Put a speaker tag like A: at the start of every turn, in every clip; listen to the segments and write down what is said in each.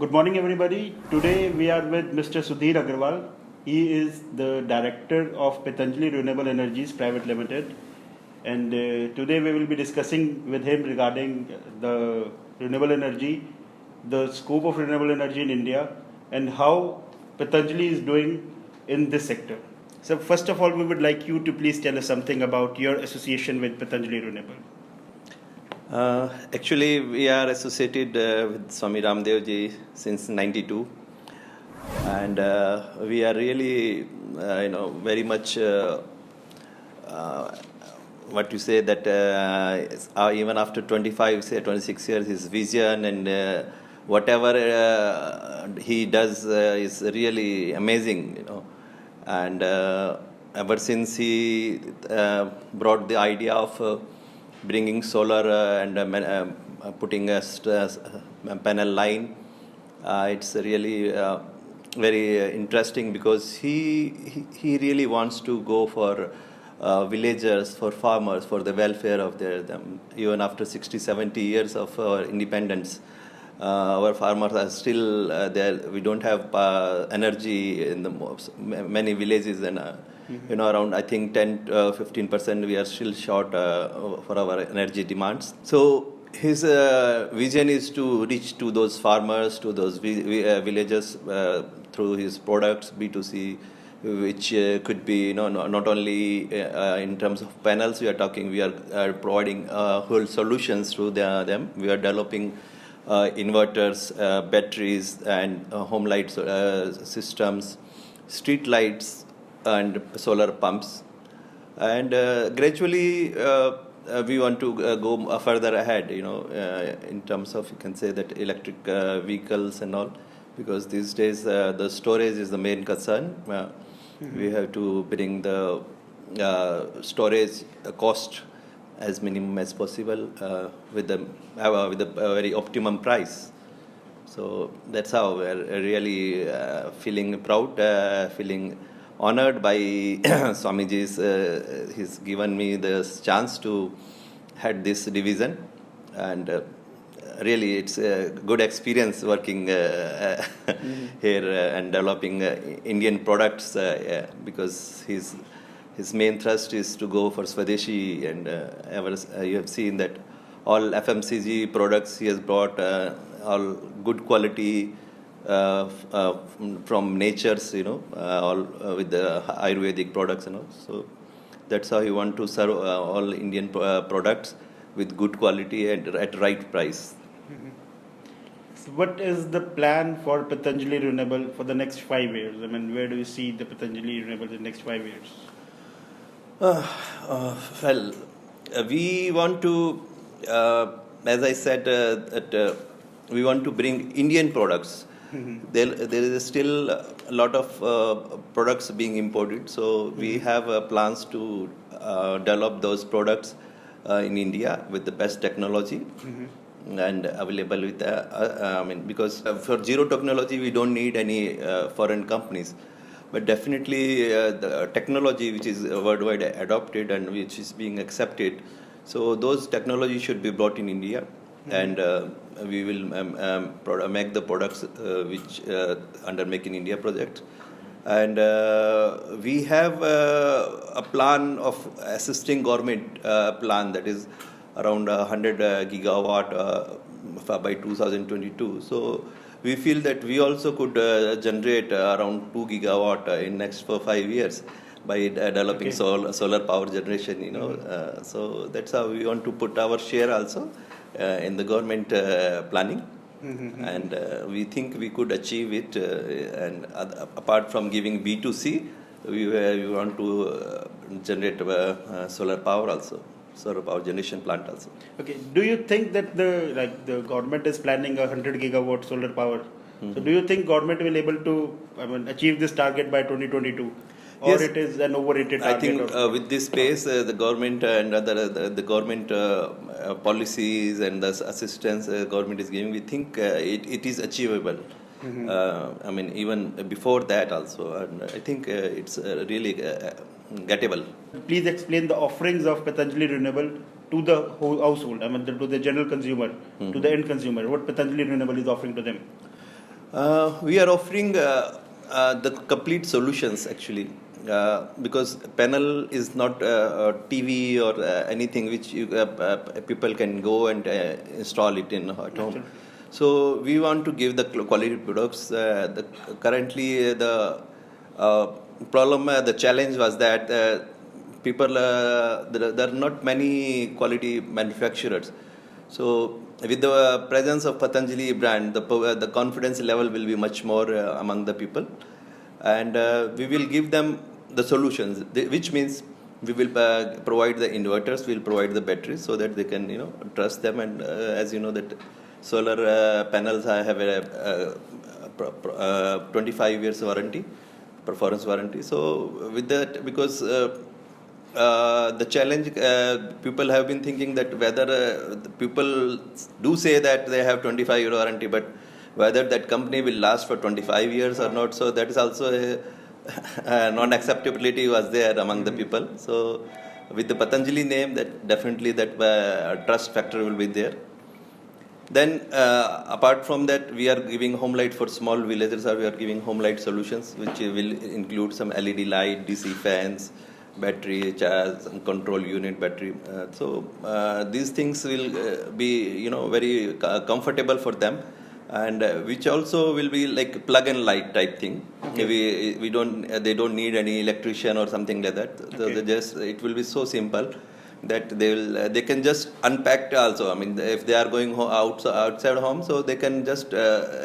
A: Good morning, everybody. Today we are with Mr. Sudhir Aggarwal. He is the director of Patanjali Renewable Energies Private Limited, and today we will be discussing with him regarding the renewable energy, the scope of renewable energy in India, and how Patanjali is doing in this sector. So, first of all, we would like you to please tell us something about your association with Patanjali Renewable.
B: Actually, we are associated with Swami Ramdev ji since '92, and we are really, very much what you say that even after 26 years, his vision and whatever he does is really amazing, And ever since he brought the idea of bringing solar and putting a panel line, it's really very interesting because he really wants to go for villagers, for farmers, for the welfare of them. Even after 60-70 years of independence, our farmers are still there. We don't have energy in many villages, and around I think 10-15% we are still short for our energy demands. So his vision is to reach to those farmers, to those villagers through his products B2C, which could be not only in terms of panels we are talking. We are providing whole solutions through them. We are developing inverters, batteries, and home light systems, street lights, and solar pumps. And gradually we want to go further ahead, in terms of, you can say that electric vehicles and all, because these days the storage is the main concern. We have to bring the storage cost as minimum as possible with a very optimum price. So that's how we're really feeling proud, feeling honored by Swamiji's. He's given me this chance to head this division, and really it's a good experience working here and developing Indian products, because his main thrust is to go for Swadeshi, and you have seen that all FMCG products he has brought, all good quality from nature's, all with the Ayurvedic products, So that's how you want to serve all Indian products with good quality and at right price.
A: So what is the plan for Patanjali Renewable for the next 5 years? I mean, where do you see the Patanjali Renewable in the next 5 years?
B: We want to, as I said, that we want to bring Indian products. There is still a lot of products being imported, so we have plans to develop those products in India with the best technology and available with because for zero technology we don't need any foreign companies, but definitely the technology which is worldwide adopted and which is being accepted, so those technologies should be brought in India. And we will make the products which under Make in India project. And we have a plan of assisting government plan that is around 100 gigawatt by 2022. So we feel that we also could generate around 2 gigawatt in next 5 years by developing solar power generation, so that's how we want to put our share also in the government planning. And we think we could achieve it, and apart from giving B2C, we want to generate solar power also, solar power generation plant also.
A: Okay, do you think that the government is planning 100 gigawatt solar power? So do you think government will able to achieve this target by 2022? Or yes, it is an overrated target?
B: I think with this pace, the government and the government policies and the assistance government is giving, we think it is achievable. Even before that also, and I think it's really gettable.
A: Please explain the offerings of Patanjali Renewable to the whole household, to the general consumer, to the end consumer. What Patanjali Renewable is offering to them?
B: We are offering the complete solutions actually, because panel is not TV or anything which people can go and install it in at home. So we want to give the quality products. Currently the problem, the challenge was that people, there are not many quality manufacturers. So with the presence of Patanjali brand, the confidence level will be much more among the people, and we will give them the solutions, which means we will provide the inverters, we will provide the batteries, so that they can trust them. And as you know that solar panels have a 25 years warranty, performance warranty. So with that, because the challenge, people have been thinking that whether people do say that they have 25-year warranty, but whether that company will last for 25 years or not. So that is also a non-acceptability was there among the people. So with the Patanjali name, that definitely that trust factor will be there. Then apart from that, we are giving home light for small villages, or we are giving home light solutions, which will include some LED light, DC fans, battery charge, and control unit battery. So these things will be very comfortable for them, and which also will be like plug and light type thing. Okay. They don't need any electrician or something like that. Okay. So it will be so simple that they can just unpack also. I mean, if they are going outside home, so they can just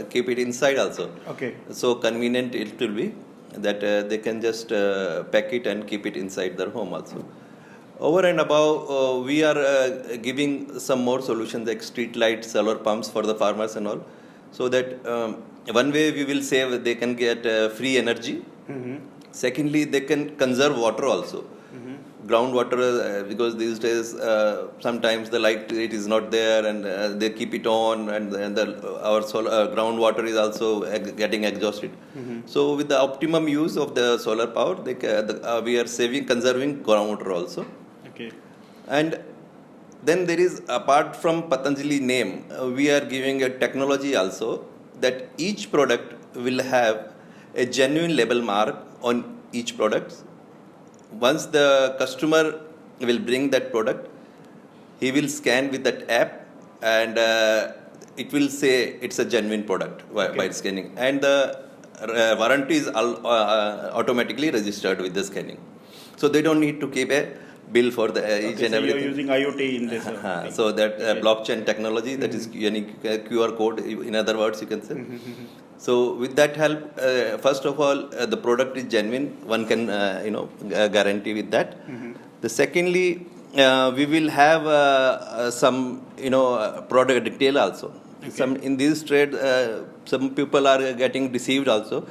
B: keep it inside also. Okay. So convenient it will be that they can just pack it and keep it inside their home also. Over and above, we are giving some more solutions like street light, solar pumps for the farmers and all, so that one way we will save, they can get free energy. Mm-hmm. Secondly, they can conserve water also. Groundwater, because these days sometimes the light it is not there, and they keep it on, and our groundwater is also getting exhausted. Mm-hmm. So with the optimum use of the solar power, we are conserving groundwater also. Okay. And then there is, apart from Patanjali name, we are giving a technology also, that each product will have a genuine label mark on each product. Once the customer will bring that product, he will scan with that app, and it will say it's a genuine product by scanning, and the warranty is automatically registered with the scanning. So they don't need to keep a bill for the each and everything.
A: You're using IoT in this.
B: So that blockchain technology, that is unique QR code, in other words you can say. So with that help, first of all, the product is genuine. One can guarantee with that. Mm-hmm. The secondly, we will have some product detail also. Okay. Some in this trade, some people are getting deceived also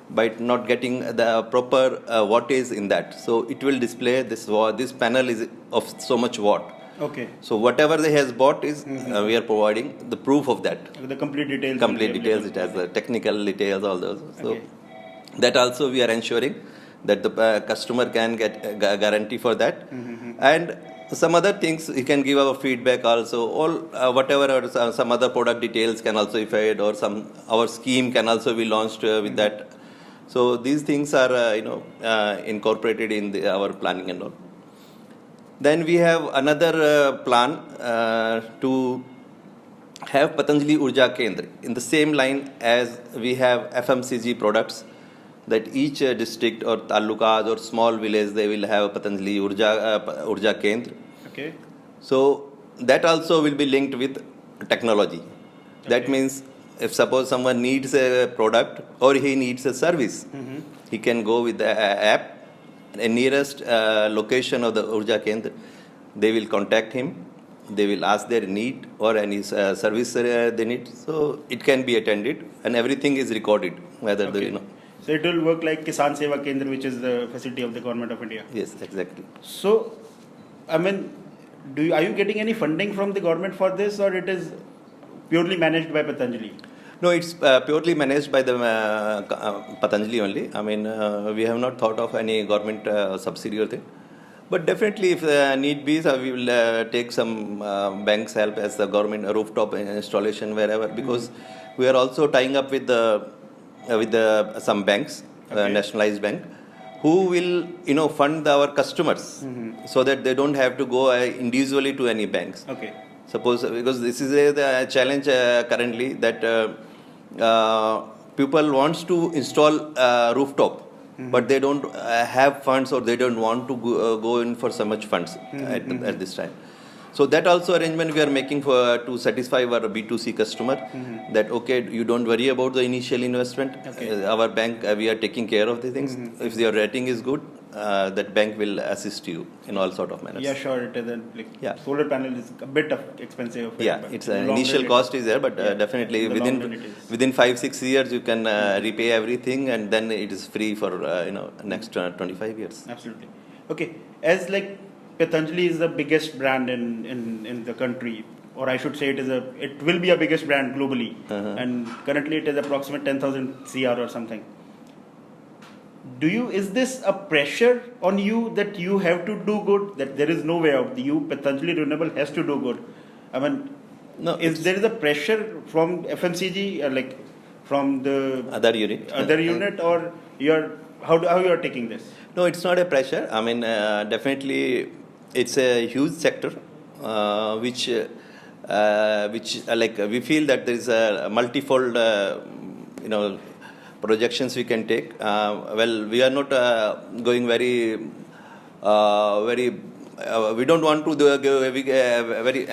B: by not getting the proper wattage in that. So it will display this panel is of so much watt. Okay. So whatever they has bought is we are providing the proof of that.
A: The complete details.
B: Complete details. It has the technical details, all those. So that also we are ensuring that the customer can get a guarantee for that. Mm-hmm. And some other things we can give our feedback also. All whatever or some other product details can also be fed, or our scheme can also be launched with that. So these things are incorporated in our planning and all. Then we have another plan to have Patanjali Urja Kendra in the same line as we have FMCG products, that each district or talukas or small village, they will have Patanjali Urja Kendra. Okay. So that also will be linked with technology. Okay. That means if suppose someone needs a product or he needs a service, he can go with the app, the nearest location of the Urja Kendra, they will contact him, they will ask their need or any service they need, so it can be attended and everything is recorded, whether
A: So it will work like Kisan Seva Kendra, which is the facility of the Government of India.
B: Yes, exactly.
A: So, I mean, are you getting any funding from the government for this, or it is purely managed by Patanjali?
B: No, it's purely managed by the Patanjali only. I mean, we have not thought of any government subsidy or thing. But definitely, if need be, we will take some bank's help as the government rooftop installation wherever, because we are also tying up with some banks, nationalized bank, who will fund our customers so that they don't have to go individually to any banks.
A: Okay.
B: Suppose, because this is the challenge currently, that people wants to install rooftop, but they don't have funds, or they don't want to go in for so much funds at this time. So that also arrangement we are making to satisfy our B2C customer, that okay, you don't worry about the initial investment. Our bank, we are taking care of the things. If your rating is good, that bank will assist you in all sort of manners.
A: Yeah, sure. It is solar panel is a bit expensive.
B: Yeah, it's initial cost is there, but definitely within 5-6 years you can repay everything, and then it is free for next 25 years.
A: Absolutely. Okay, as Patanjali is the biggest brand in the country, or I should say it will be a biggest brand globally, and currently it is approximately 10,000 CR or something. Is this a pressure on you that you have to do good, that there is no way out? Patanjali Renewable has to do good. I mean, no, there is a pressure from FMCG, from the other unit, or how you are taking this?
B: No, it's not a pressure. I mean, definitely, it's a huge sector, which we feel that there is a multifold, projections we can take. We are not going very. We don't want to give a very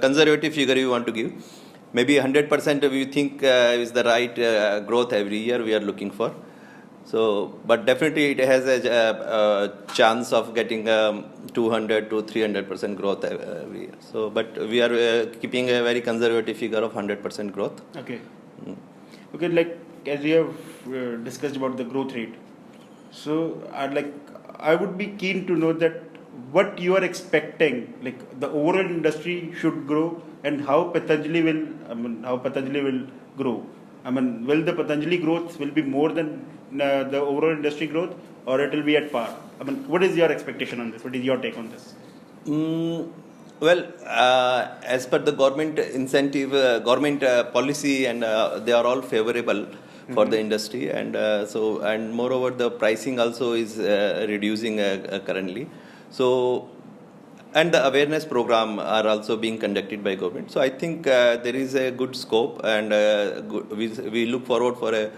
B: conservative figure we want to give. Maybe 100% we think is the right growth every year we are looking for. So, but definitely it has a chance of getting 200 to 300% growth every year. So, but we are keeping a very conservative figure of 100% growth.
A: Okay. Okay, as we have discussed about the growth rate, so I would be keen to know that what you are expecting, the overall industry should grow, and how Patanjali will grow. I mean, will the Patanjali growth will be more than the overall industry growth, or it will be at par? I mean, what is your expectation on this? What is your take on this?
B: As per the government incentive, government policy, and they are all favorable for the industry, and moreover the pricing also is reducing currently. So, and the awareness program are also being conducted by government. So I think there is a good scope, and we look forward for a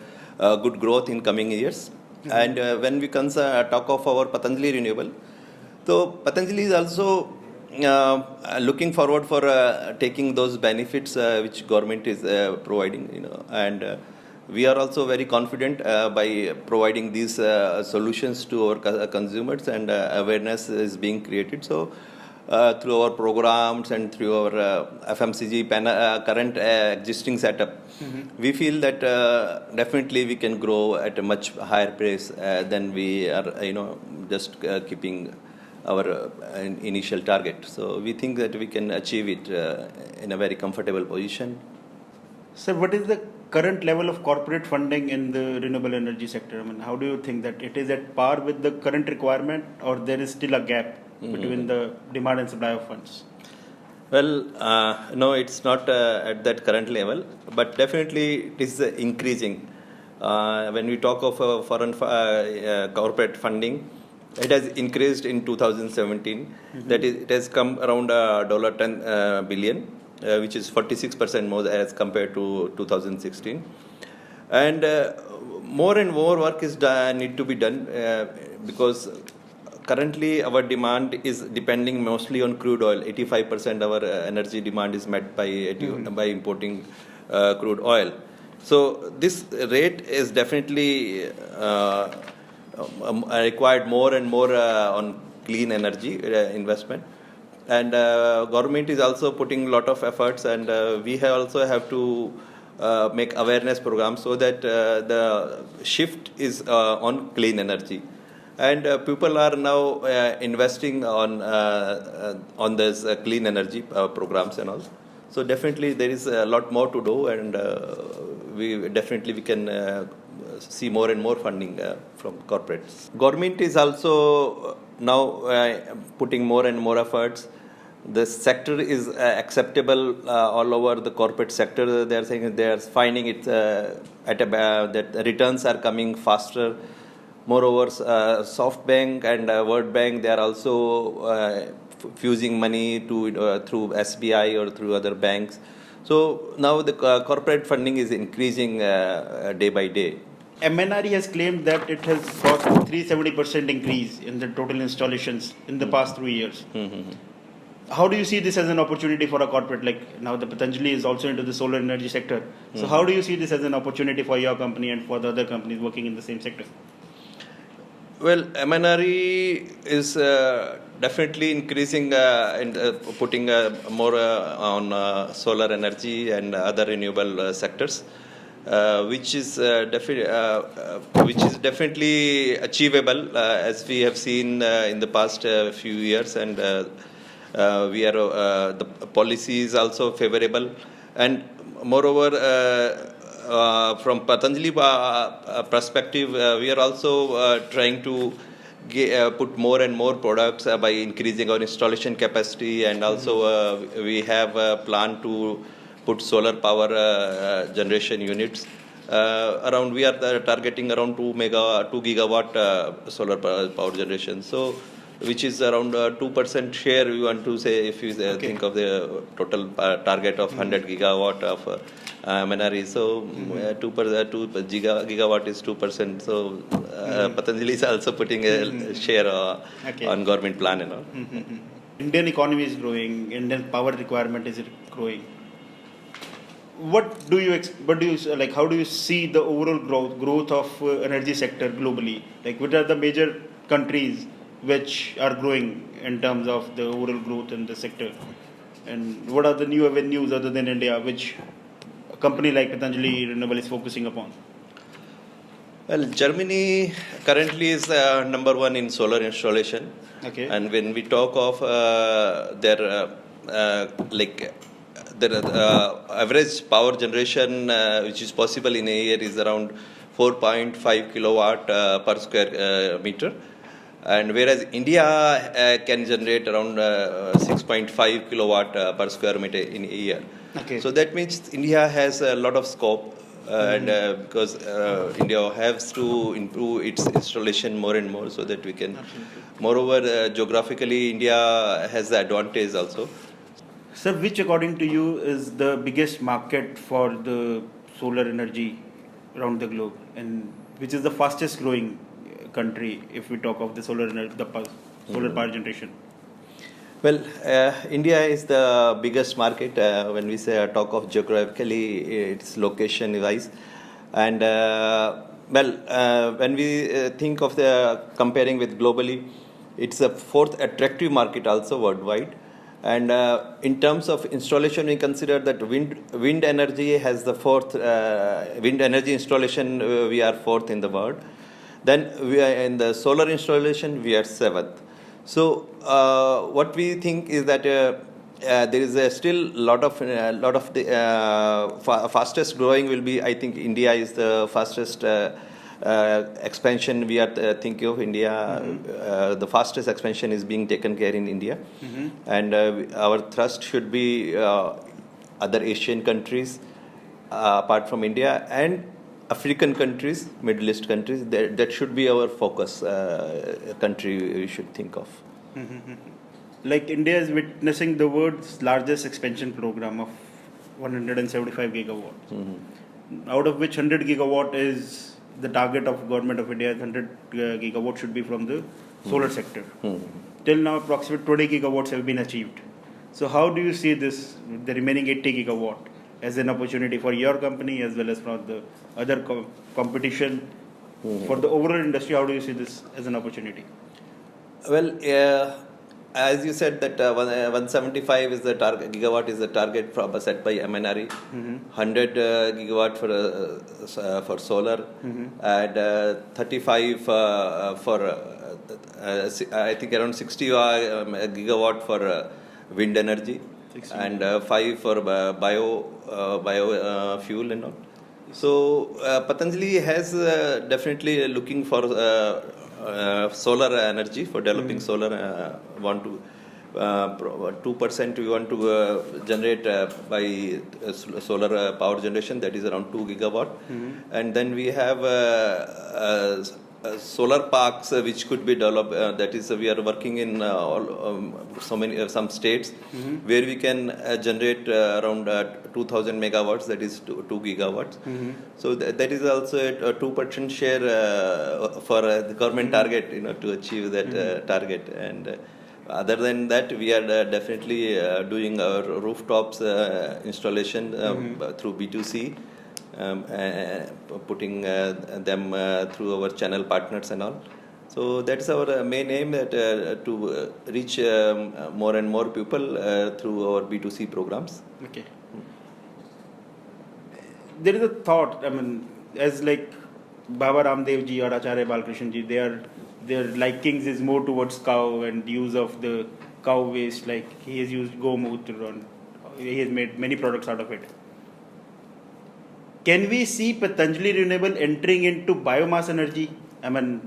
B: good growth in coming years. And when we talk of our Patanjali Renewable, so Patanjali is also looking forward for taking those benefits which government is providing, and we are also very confident by providing these solutions to our consumers, and awareness is being created. So through our programs and through our FMCG current existing setup, we feel that definitely we can grow at a much higher pace than we are, just keeping our initial target. So we think that we can achieve it in a very comfortable position.
A: So what is the current level of corporate funding in the renewable energy sector? I mean, how do you think that it is at par with the current requirement, or there is still a gap between the demand and supply of funds?
B: Well, no, it's not at that current level, but definitely it is increasing. When we talk of foreign corporate funding, it has increased in 2017. That is, it has come around $10 billion, which is 46% more as compared to 2016. And more and more work is need to be done because currently our demand is depending mostly on crude oil. 85% of our energy demand is met by importing crude oil. So this rate is definitely required more and more on clean energy investment. And government is also putting a lot of efforts, and we also have to make awareness programs so that the shift is on clean energy. And people are now investing on this clean energy programs and all. So definitely there is a lot more to do, and we can see more and more funding from corporates. Government is also now putting more and more efforts. the sector is acceptable all over the corporate sector. They are saying they are finding it that the returns are coming faster. Moreover, SoftBank and World Bank, they are also fusing money to through SBI or through other banks. So now the corporate funding is increasing day by day.
A: MNRE has claimed that it has got 370% increase in the total installations in the past 3 years.
B: Mm-hmm.
A: How do you see this as an opportunity for a corporate? Like now the Patanjali is also into the solar energy sector. So how do you see this as an opportunity for your company and for the other companies working in the same sector?
B: Well, MNRE is definitely increasing and putting more on solar energy and other renewable sectors, which is definitely achievable, as we have seen in the past few years, and the policy is also favorable, and moreover. From Patanjali perspective, we are also trying to put more and more products by increasing our installation capacity, and also we have a plan to put solar power generation units. We are targeting around 2 gigawatt solar power generation. So, which is around 2% share. We want to say, if you think of the total target of 100 gigawatt of MNRE, so 2 gigawatt is 2%. So Patanjali is also putting a share on government plan and all.
A: Indian economy is growing. Indian power requirement is growing. What do you like? How do you see the overall growth of energy sector globally? Like, what are the major countries which are growing in terms of the overall growth in the sector, and what are the new avenues other than India which a company like Patanjali Renewable is focusing upon?
B: Well, Germany currently is number one in solar installation.
A: Okay.
B: And when we talk of their average power generation which is possible in a year is around 4.5 kilowatt per square meter. And whereas India can generate around 6.5 kilowatt per square meter in a year.
A: Okay.
B: So that means India has a lot of scope, and because India has to improve its installation more and more, so that we can.
A: Absolutely.
B: Moreover, geographically, India has the advantage also.
A: Sir, which according to you is the biggest market for the solar energy around the globe, and which is the fastest growing country if we talk of the solar power generation?
B: Well, India is the biggest market when we say talk of geographically, its location wise, and when we think of the comparing with globally, it's the fourth attractive market also worldwide. And in terms of installation, we consider that wind energy has the fourth wind energy installation. We are fourth in the world. Then we are in the solar installation. We are seventh. So what we think is that there is still lot of the fastest growing will be. I think India is the fastest expansion. We are thinking of India. The fastest expansion is being taken care in India, and our thrust should be other Asian countries apart from India, and African countries, Middle East countries. That should be our focus country we should think of.
A: Like India is witnessing the world's largest expansion program of 175 gigawatts, out of which 100 gigawatt is the target of government of India. 100 gigawatt should be from the solar sector. Till now, approximately 20 gigawatts have been achieved. So how do you see this, the remaining 80 gigawatt, as an opportunity for your company as well as for the other competition for the overall industry? How do you see this as an opportunity?
B: Well, as you said that 175 is the target gigawatt is the target set by MNRE. 100 gigawatt for solar, and 35 for I think around 60 gigawatt for wind energy, and 5 for bio fuel and all. So Patanjali has definitely looking for solar energy for developing solar. Want to 2% we want to generate by solar power generation, that is around 2 gigawatt. And then we have solar parks which could be developed, that is we are working in some states where we can generate around 2000 megawatts, that is 2 gigawatts. So that is also a 2% share for the government target, to achieve that target. And other than that, we are definitely doing our rooftops installation through B2C, putting them through our channel partners and all. So that's our main aim, that to reach more and more people through our B2C programs.
A: Okay. There is a thought, as like Baba Ramdev ji or Acharya Balkrishna ji, their likings is more towards cow and use of the cow waste, like he has used Gomutra and he has made many products out of it. Can we see Patanjali Renewable entering into biomass energy?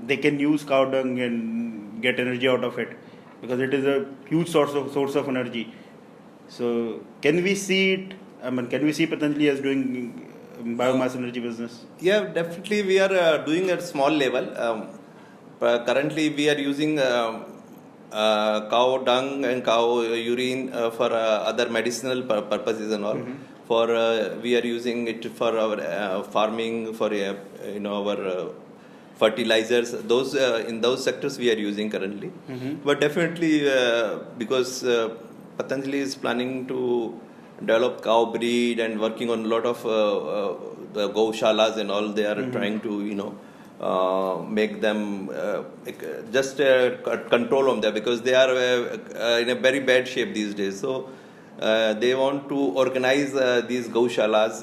A: They can use cow dung and get energy out of it because it is a huge source of energy. So can we see it? Can we see Patanjali as doing biomass energy business?
B: Yeah, definitely we are doing at small level. Currently we are using cow dung and cow urine for other medicinal purposes and all. For we are using it for our farming, for our fertilizers. Those in those sectors we are using currently. But definitely because Patanjali is planning to develop cow breed and working on a lot of the gaushalas and all. They are trying to make them just control on them, because they are in a very bad shape these days. So they want to organize these gaushalas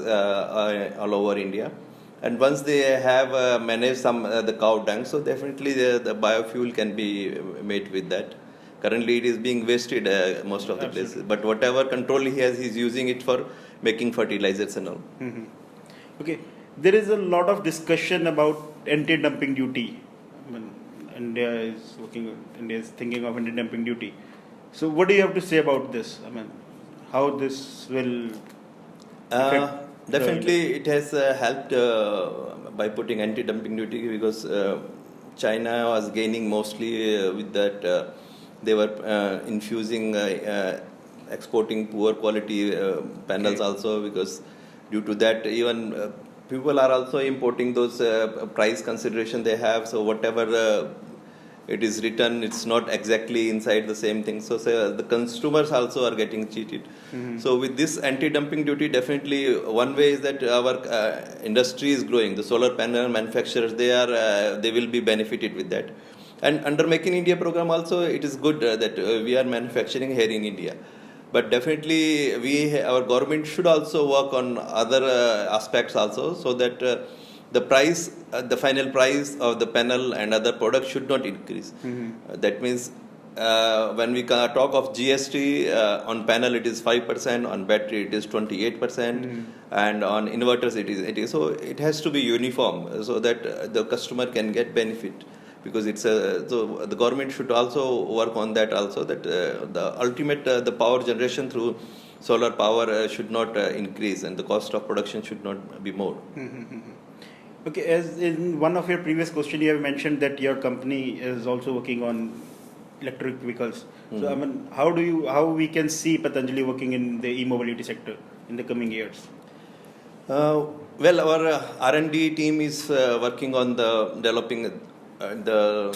B: all over India, and once they have managed the cow dung, so definitely the biofuel can be made with that. Currently it is being wasted most of the places, but whatever control he has, he's using it for making fertilizers and all.
A: Okay, there is a lot of discussion about anti-dumping duty. India is thinking of anti-dumping duty. So what do you have to say about this? How this will affect
B: definitely it has helped by putting anti-dumping duty, because China was gaining mostly with that. They were infusing, exporting poor quality panels also, because due to that even people are also importing those price consideration they have. So whatever it is written, it's not exactly inside the same thing. So the consumers also are getting cheated. So with this anti-dumping duty, definitely one way is that our industry is growing. The solar panel manufacturers, they will be benefited with that. And under Make in India program also, it is good that we are manufacturing here in India. But definitely our government should also work on other aspects also, so that the price, the final price of the panel and other products should not increase. That means when we talk of GST, on panel it is 5%, on battery it is 28%, and on inverters it is. So it has to be uniform, so that the customer can get benefit. Because so the government should also work on that also, that the ultimate the power generation through solar power should not increase, and the cost of production should not be more.
A: Okay, as in one of your previous questions, you have mentioned that your company is also working on electric vehicles. So how we can see Patanjali working in the e-mobility sector in the coming years?
B: Well, our R&D team is working on developing the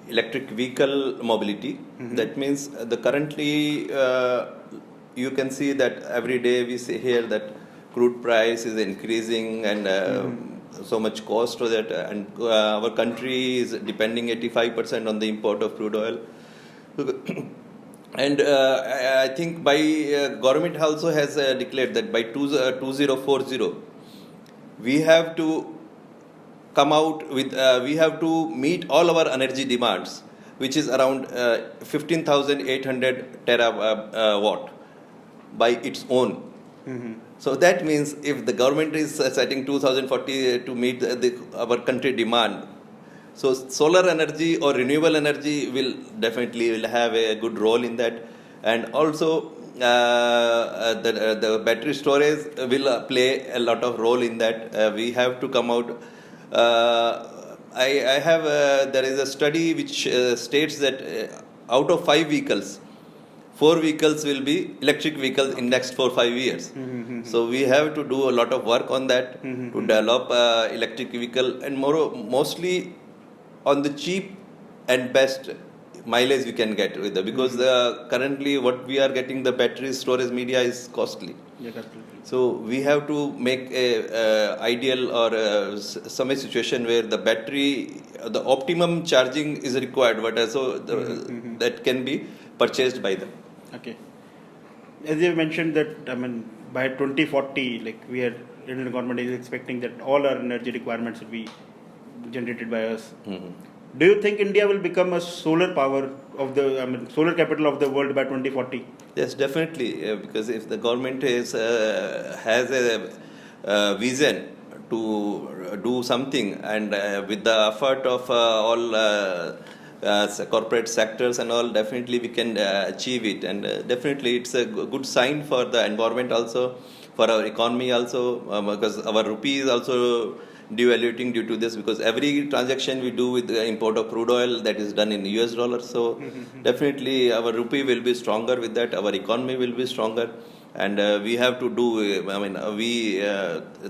B: electric vehicle mobility. That means currently you can see that every day we hear that crude price is increasing, and so much cost to that, and our country is depending 85% on the import of crude oil. And I think by government also has declared that by 2040 we have to come out with, we have to meet all our energy demands, which is around 15,800 terawatt by its own. So that means if the government is setting 2040 to meet our country demand, so solar energy or renewable energy will definitely have a good role in that. And also the battery storage will play a lot of role in that. We have to come out. I have there is a study which states that out of 5 vehicles, 4 vehicles will be electric vehicles in next 4-5 years. So we have to do a lot of work on that to develop electric vehicle, and mostly on the cheap and best mileage we can get with it, because currently what we are getting, the battery storage media is costly.
A: Yeah, absolutely.
B: So we have to make a ideal or some situation where the battery, the optimum charging is required, but also that can be purchased by them.
A: Okay. As you mentioned that, I mean, by 2040, like we are, Indian government is expecting that all our energy requirements will be generated by us. Do you think India will become a solar power of the, I mean, solar capital of the world by 2040?
B: Yes, definitely. Because if the government has a vision to do something, and with the effort of all corporate sectors and all, definitely we can achieve it. And definitely it's a good sign for the environment also, for our economy also, because our rupee is also devaluating due to this, because every transaction we do with the import of crude oil, that is done in US dollars. So definitely our rupee will be stronger with that, our economy will be stronger, and we have to do, I mean, we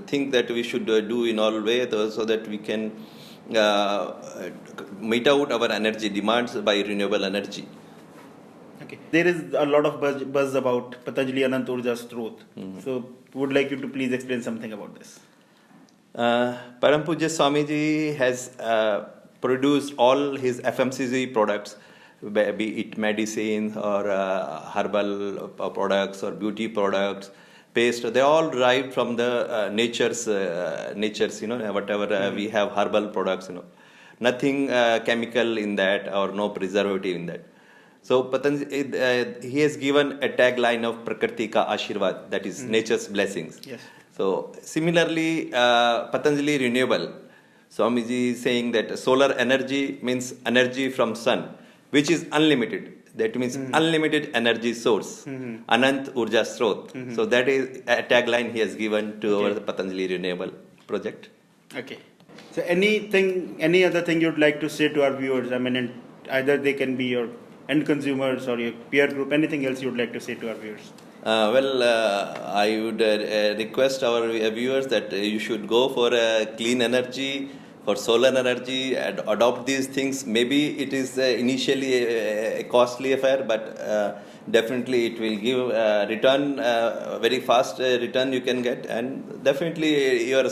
B: think that we should do in all ways so that we can meet out our energy demands by renewable energy.
A: Okay. There is a lot of buzz about Patanjali Anant Urja Strot. So would like you to please explain something about this.
B: Param Pujya Swamiji has produced all his FMCG products, be it medicines or herbal products or beauty products, paste. They all derived from the nature's, whatever we have herbal products, nothing chemical in that or no preservative in that. So Patanjali, he has given a tagline of Prakriti Ka Ashirvad, that is nature's blessings.
A: Yes.
B: So similarly, Patanjali Renewable, Swamiji is saying that solar energy means energy from sun, which is unlimited. That means unlimited energy source, Anant Urja Srot. So that is a tagline he has given to our Patanjali Renewable project.
A: Okay. So any other thing you'd like to say to our viewers? I mean, either they can be your end consumers or your peer group, anything else you'd like to say to our viewers?
B: I would request our viewers that you should go for clean energy, for solar energy, and adopt these things. Maybe it is initially a costly affair, but definitely it will give return, very fast return you can get, and definitely you are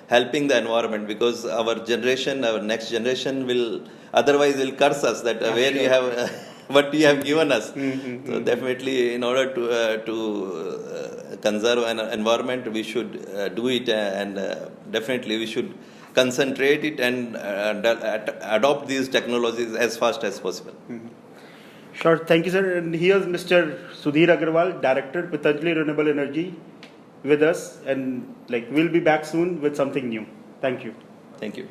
B: helping the environment, because our generation, our next generation will curse us that where you have what you have given us. So definitely, in order to conserve an environment, we should do it, and definitely we should concentrate it and adopt these technologies as fast as possible.
A: Sure, thank you, sir. And here's Mr. Sudhir Aggarwal, Director, Patanjali Renewable Energy, with us, and we'll be back soon with something new. Thank you.
B: Thank you.